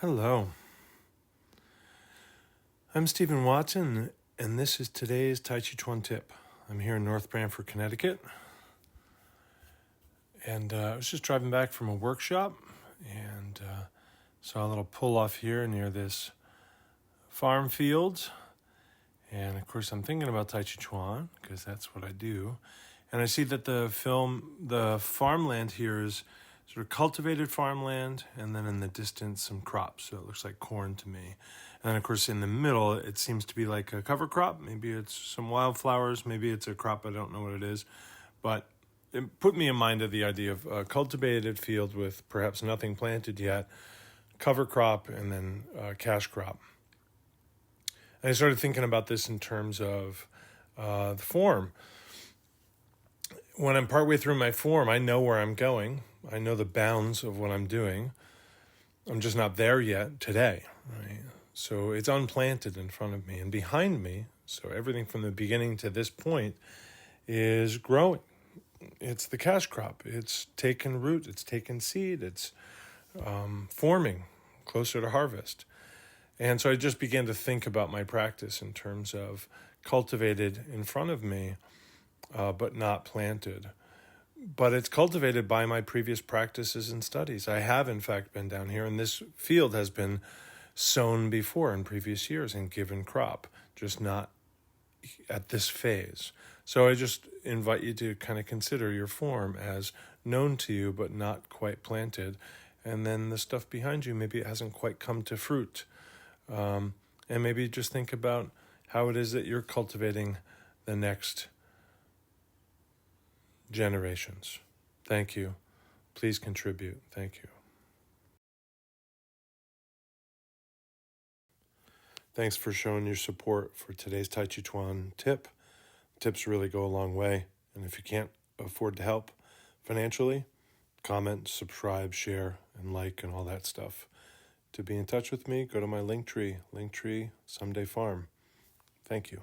Hello, I'm Stephen Watson, and this is today's Tàijíquán Tip. I'm here in North Branford, Connecticut, and I was just driving back from a workshop and saw a little pull-off here near this farm field. And of course, I'm thinking about Tàijíquán because that's what I do. And I see that the farmland here is sort of cultivated farmland, and then in the distance, some crops. So it looks like corn to me. And then, of course, in the middle, it seems to be like a cover crop. Maybe it's some wildflowers. Maybe it's a crop. I don't know what it is. But it put me in mind of the idea of a cultivated field with perhaps nothing planted yet, cover crop, and then cash crop. And I started thinking about this in terms of the form. When I'm partway through my form, I know where I'm going. I know the bounds of what I'm doing. I'm just not there yet today, right? So it's unplanted in front of me and behind me. So everything from the beginning to this point is growing. It's the cash crop. It's taken root. It's taken seed. It's forming closer to harvest. And so I just began to think about my practice in terms of cultivated in front of me, but not planted. But it's cultivated by my previous practices and studies. I have, in fact, been down here, and this field has been sown before in previous years and given crop, just not at this phase. So I just invite you to kind of consider your form as known to you, but not quite planted. And then the stuff behind you, maybe it hasn't quite come to fruit. And maybe just think about how it is that you're cultivating the next generations. Thank you. Please contribute. Thank you. Thanks for showing your support for today's Tàijíquán tip. Tips really go a long way. And if you can't afford to help financially, comment, subscribe, share, and like, and all that stuff. To be in touch with me, go to my Linktree, Someday Farm. Thank you.